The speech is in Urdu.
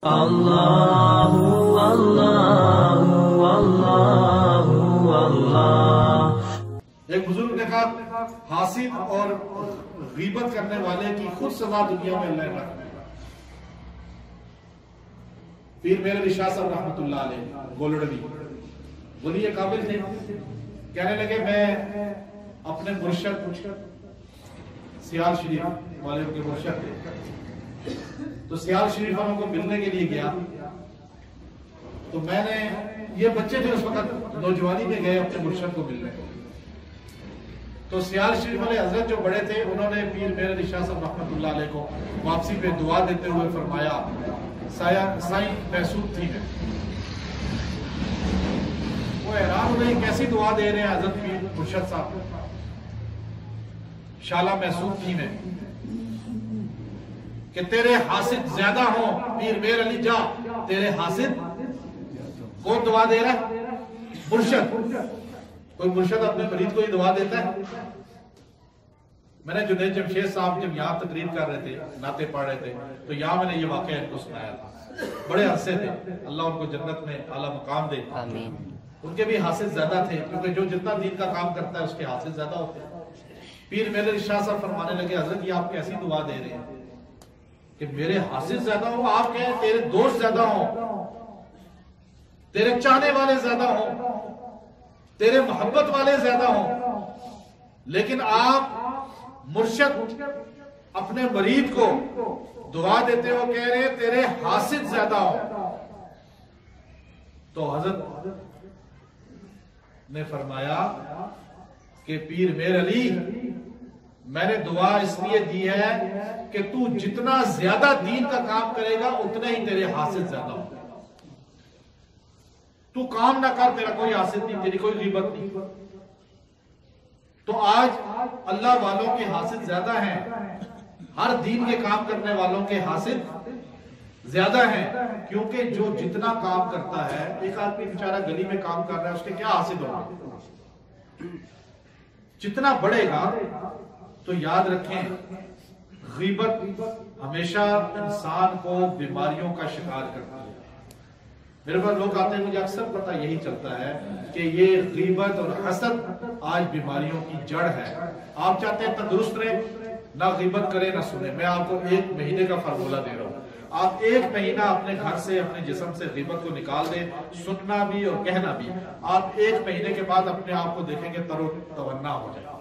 اللہ اللہ اللہ اللہ۔ ایک بزرگ نے کہا حاسد اور غیبت کرنے والے کی خود سزا دنیا میں اللہ نے رکھی۔ پیر میرے علی شاہ صاحب رحمۃ اللہ علیہ گولڑوی ولی قابل تھے، کہنے لگے میں اپنے مرشد سیال شریف والے کے مرشد تھے، تو سیال شریف والوں کو ملنے کے لیے گیا، تو میں نے یہ بچے تھے اس وقت نوجوانی میں گئے اپنے مرشد کو ملنے، تو سیال شریف والے حضرت جو بڑے تھے انہوں نے پیر میرے علی شاہ صاحب رحمۃ اللہ علیہ کو واپسی پہ دعا دیتے ہوئے فرمایا سائیں محسود تھی میں۔ وہ حیران ہوئے کیسی دعا دے رہے ہیں حضرت پیر مرشد صاحب، شالہ محسود تھی میں کہ تیرے حاسد زیادہ ہوں، پیر میر علی جا تیرے حاسد۔ کون دعا دے رہا ہے؟ مرشد۔ کوئی مرشد اپنے مرید کو ہی دعا دیتا ہے؟ میں نے جنید جمشید صاحب جب یہاں تقریر کر رہے تھے، نعتیں پڑھ رہے تھے، تو یہاں میں نے یہ واقعہ ان کو سنایا تھا۔ بڑے عرصے تھے، اللہ ان کو جنت میں اعلیٰ مقام دے۔ آمین۔ ان کے بھی حاسد زیادہ تھے، کیونکہ جو جتنا دین کا کام کرتا ہے اس کے حاسد زیادہ ہوتے ہیں۔ پیر میرے علی شاہ صاحب فرمانے لگے حضرت یہ آپ کیسی دعا دے رہے ہیں کہ میرے حاسد زیادہ ہوں؟ آپ کہیں تیرے دوست زیادہ ہوں، تیرے چاہنے والے زیادہ ہوں، تیرے محبت والے زیادہ ہوں، لیکن آپ مرشد اپنے مرید کو دعا دیتے ہو کہہ رہے تیرے حاسد زیادہ ہوں۔ تو حضرت نے فرمایا کہ پیر میر علی میں نے دعا اس لیے دی ہے کہ تو جتنا زیادہ دین کا کام کرے گا اتنے ہی تیرے حاسد زیادہ ہوں۔ تو کام نہ کر، تیرا کوئی حاسد نہیں، تیری کوئی غیبت نہیں۔ تو آج اللہ والوں کے حاسد زیادہ ہیں، ہر دین کے کام کرنے والوں کے حاسد زیادہ ہیں، کیونکہ جو جتنا کام کرتا ہے، ایک آدمی بیچارہ گلی میں کام کر رہا ہے، اس کے کیا حاسد ہوگا؟ جتنا بڑھے گا۔ تو یاد رکھیں غیبت ہمیشہ انسان کو بیماریوں کا شکار کرتی ہے۔ میرے پاس لوگ آتے ہیں، مجھے اکثر پتہ یہی چلتا ہے کہ یہ غیبت اور حسد آج بیماریوں کی جڑ ہے۔ آپ چاہتے ہیں تندرست رہیں، نہ غیبت کریں نہ سنیں۔ میں آپ کو 1 مہینے کا فارمولہ دے رہا ہوں، آپ 1 مہینہ اپنے گھر سے اپنے جسم سے غیبت کو نکال دیں، سننا بھی اور کہنا بھی۔ آپ 1 مہینے کے بعد اپنے آپ کو دیکھیں گے تر و توانا ہو جائے۔